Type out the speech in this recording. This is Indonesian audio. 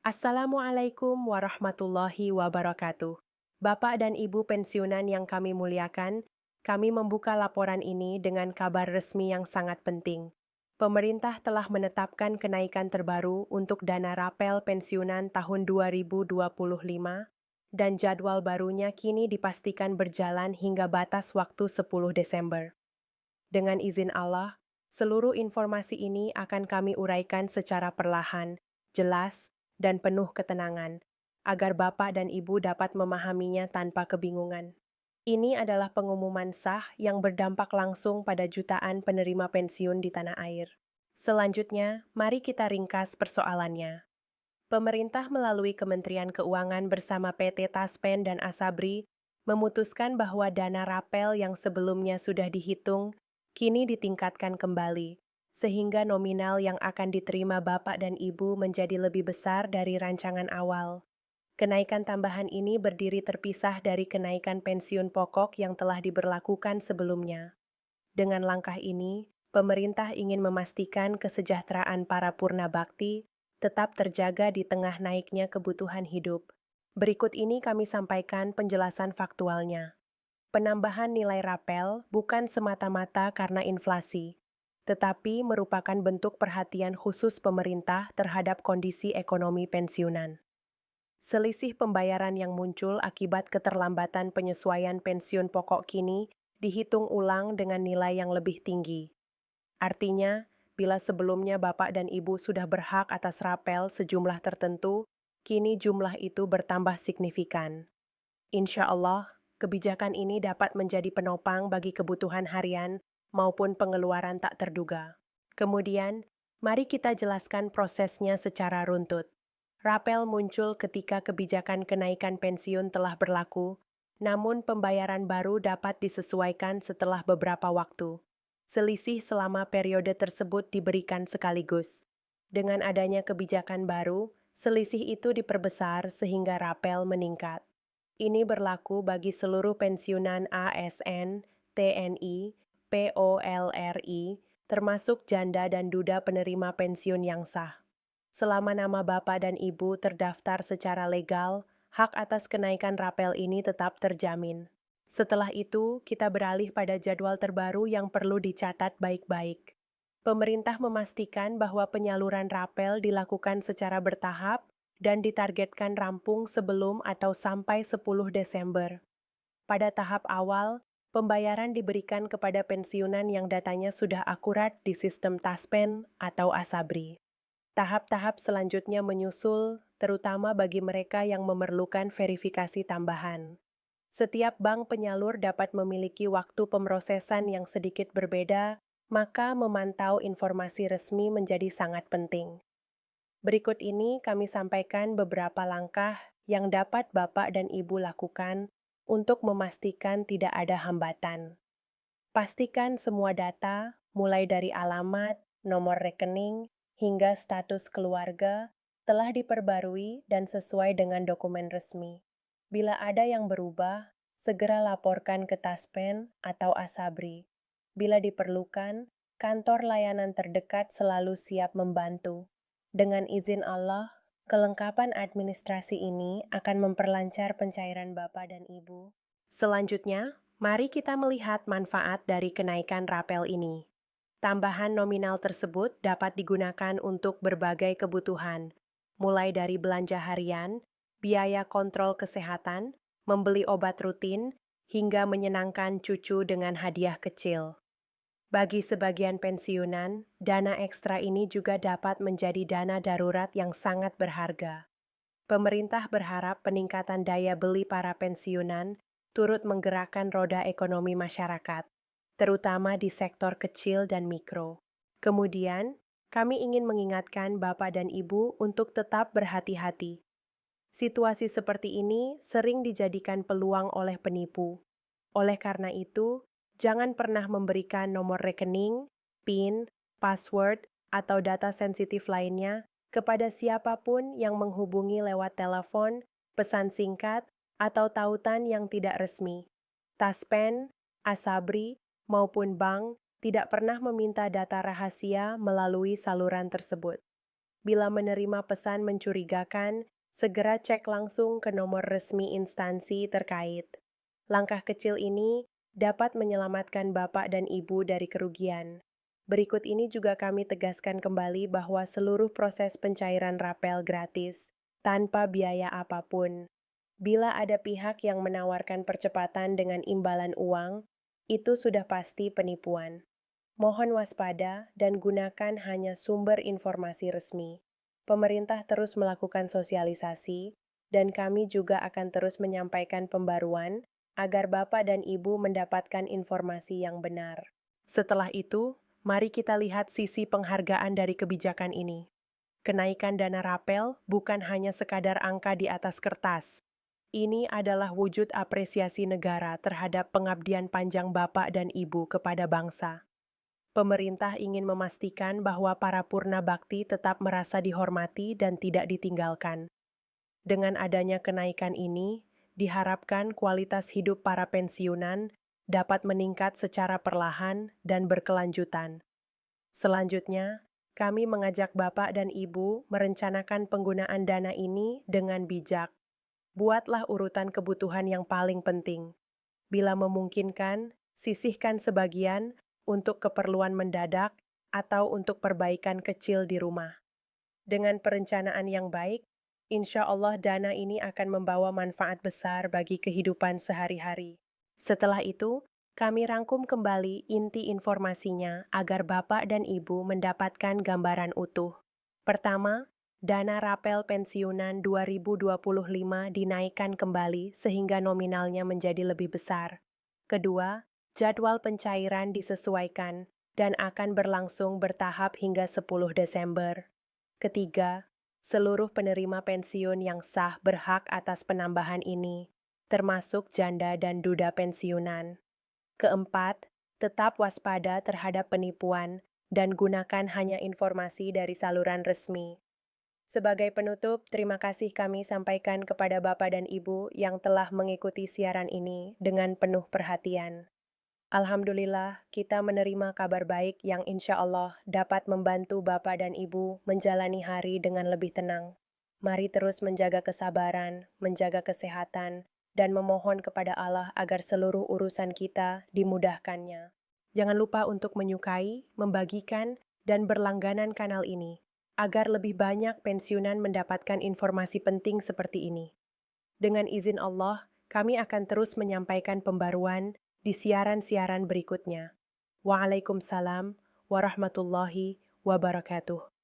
Assalamualaikum warahmatullahi wabarakatuh. Bapak dan Ibu pensiunan yang kami muliakan, kami membuka laporan ini dengan kabar resmi yang sangat penting. Pemerintah telah menetapkan kenaikan terbaru untuk dana rapel pensiunan tahun 2025 dan jadwal barunya kini dipastikan berjalan hingga batas waktu 10 Desember. Dengan izin Allah, seluruh informasi ini akan kami uraikan secara perlahan, jelas, dan penuh ketenangan, agar Bapak dan Ibu dapat memahaminya tanpa kebingungan. Ini adalah pengumuman sah yang berdampak langsung pada jutaan penerima pensiun di tanah air. Selanjutnya, mari kita ringkas persoalannya. Pemerintah melalui Kementerian Keuangan bersama PT Taspen dan Asabri memutuskan bahwa dana rapel yang sebelumnya sudah dihitung kini ditingkatkan kembali, sehingga nominal yang akan diterima Bapak dan Ibu menjadi lebih besar dari rancangan awal. Kenaikan tambahan ini berdiri terpisah dari kenaikan pensiun pokok yang telah diberlakukan sebelumnya. Dengan langkah ini, pemerintah ingin memastikan kesejahteraan para purna bakti tetap terjaga di tengah naiknya kebutuhan hidup. Berikut ini kami sampaikan penjelasan faktualnya. Penambahan nilai rapel bukan semata-mata karena inflasi, tetapi merupakan bentuk perhatian khusus pemerintah terhadap kondisi ekonomi pensiunan. Selisih pembayaran yang muncul akibat keterlambatan penyesuaian pensiun pokok kini dihitung ulang dengan nilai yang lebih tinggi. Artinya, bila sebelumnya Bapak dan Ibu sudah berhak atas rapel sejumlah tertentu, kini jumlah itu bertambah signifikan. Insya Allah, kebijakan ini dapat menjadi penopang bagi kebutuhan harian maupun pengeluaran tak terduga. Kemudian, mari kita jelaskan prosesnya secara runtut. Rapel muncul ketika kebijakan kenaikan pensiun telah berlaku, namun pembayaran baru dapat disesuaikan setelah beberapa waktu. Selisih selama periode tersebut diberikan sekaligus. Dengan adanya kebijakan baru, selisih itu diperbesar sehingga rapel meningkat. Ini berlaku bagi seluruh pensiunan ASN, TNI, POLRI, termasuk janda dan duda penerima pensiun yang sah. Selama nama Bapak dan Ibu terdaftar secara legal, hak atas kenaikan rapel ini tetap terjamin. Setelah itu, kita beralih pada jadwal terbaru yang perlu dicatat baik-baik. Pemerintah memastikan bahwa penyaluran rapel dilakukan secara bertahap dan ditargetkan rampung sebelum atau sampai 10 Desember. Pada tahap awal, pembayaran diberikan kepada pensiunan yang datanya sudah akurat di sistem Taspen atau Asabri. Tahap-tahap selanjutnya menyusul, terutama bagi mereka yang memerlukan verifikasi tambahan. Setiap bank penyalur dapat memiliki waktu pemrosesan yang sedikit berbeda, maka memantau informasi resmi menjadi sangat penting. Berikut ini kami sampaikan beberapa langkah yang dapat Bapak dan Ibu lakukan untuk memastikan tidak ada hambatan. Pastikan semua data, mulai dari alamat, nomor rekening, hingga status keluarga, telah diperbarui dan sesuai dengan dokumen resmi. Bila ada yang berubah, segera laporkan ke Taspen atau Asabri. Bila diperlukan, kantor layanan terdekat selalu siap membantu. Dengan izin Allah, kelengkapan administrasi ini akan memperlancar pencairan Bapak dan Ibu. Selanjutnya, mari kita melihat manfaat dari kenaikan rapel ini. Tambahan nominal tersebut dapat digunakan untuk berbagai kebutuhan, mulai dari belanja harian, biaya kontrol kesehatan, membeli obat rutin, hingga menyenangkan cucu dengan hadiah kecil. Bagi sebagian pensiunan, dana ekstra ini juga dapat menjadi dana darurat yang sangat berharga. Pemerintah berharap peningkatan daya beli para pensiunan turut menggerakkan roda ekonomi masyarakat, terutama di sektor kecil dan mikro. Kemudian, kami ingin mengingatkan Bapak dan Ibu untuk tetap berhati-hati. Situasi seperti ini sering dijadikan peluang oleh penipu. Oleh karena itu, jangan pernah memberikan nomor rekening, PIN, password, atau data sensitif lainnya kepada siapapun yang menghubungi lewat telepon, pesan singkat, atau tautan yang tidak resmi. Taspen, Asabri, maupun bank tidak pernah meminta data rahasia melalui saluran tersebut. Bila menerima pesan mencurigakan, segera cek langsung ke nomor resmi instansi terkait. Langkah kecil ini dapat menyelamatkan Bapak dan Ibu dari kerugian. Berikut ini juga kami tegaskan kembali bahwa seluruh proses pencairan rapel gratis, tanpa biaya apapun. Bila ada pihak yang menawarkan percepatan dengan imbalan uang, itu sudah pasti penipuan. Mohon waspada dan gunakan hanya sumber informasi resmi. Pemerintah terus melakukan sosialisasi, dan kami juga akan terus menyampaikan pembaruan agar Bapak dan Ibu mendapatkan informasi yang benar. Setelah itu, mari kita lihat sisi penghargaan dari kebijakan ini. Kenaikan dana rapel bukan hanya sekadar angka di atas kertas. Ini adalah wujud apresiasi negara terhadap pengabdian panjang Bapak dan Ibu kepada bangsa. Pemerintah ingin memastikan bahwa para purna bakti tetap merasa dihormati dan tidak ditinggalkan. Dengan adanya kenaikan ini, diharapkan kualitas hidup para pensiunan dapat meningkat secara perlahan dan berkelanjutan. Selanjutnya, kami mengajak Bapak dan Ibu merencanakan penggunaan dana ini dengan bijak. Buatlah urutan kebutuhan yang paling penting. Bila memungkinkan, sisihkan sebagian untuk keperluan mendadak atau untuk perbaikan kecil di rumah. Dengan perencanaan yang baik, insya Allah dana ini akan membawa manfaat besar bagi kehidupan sehari-hari. Setelah itu, kami rangkum kembali inti informasinya agar Bapak dan Ibu mendapatkan gambaran utuh. Pertama, dana rapel pensiunan 2025 dinaikkan kembali sehingga nominalnya menjadi lebih besar. Kedua, jadwal pencairan disesuaikan dan akan berlangsung bertahap hingga 10 Desember. Ketiga, seluruh penerima pensiun yang sah berhak atas penambahan ini, termasuk janda dan duda pensiunan. Keempat, tetap waspada terhadap penipuan dan gunakan hanya informasi dari saluran resmi. Sebagai penutup, terima kasih kami sampaikan kepada Bapak dan Ibu yang telah mengikuti siaran ini dengan penuh perhatian. Alhamdulillah, kita menerima kabar baik yang insya Allah dapat membantu Bapak dan Ibu menjalani hari dengan lebih tenang. Mari terus menjaga kesabaran, menjaga kesehatan, dan memohon kepada Allah agar seluruh urusan kita dimudahkannya. Jangan lupa untuk menyukai, membagikan, dan berlangganan kanal ini, agar lebih banyak pensiunan mendapatkan informasi penting seperti ini. Dengan izin Allah, kami akan terus menyampaikan pembaruan di siaran-siaran berikutnya. Waalaikumsalam warahmatullahi wabarakatuh.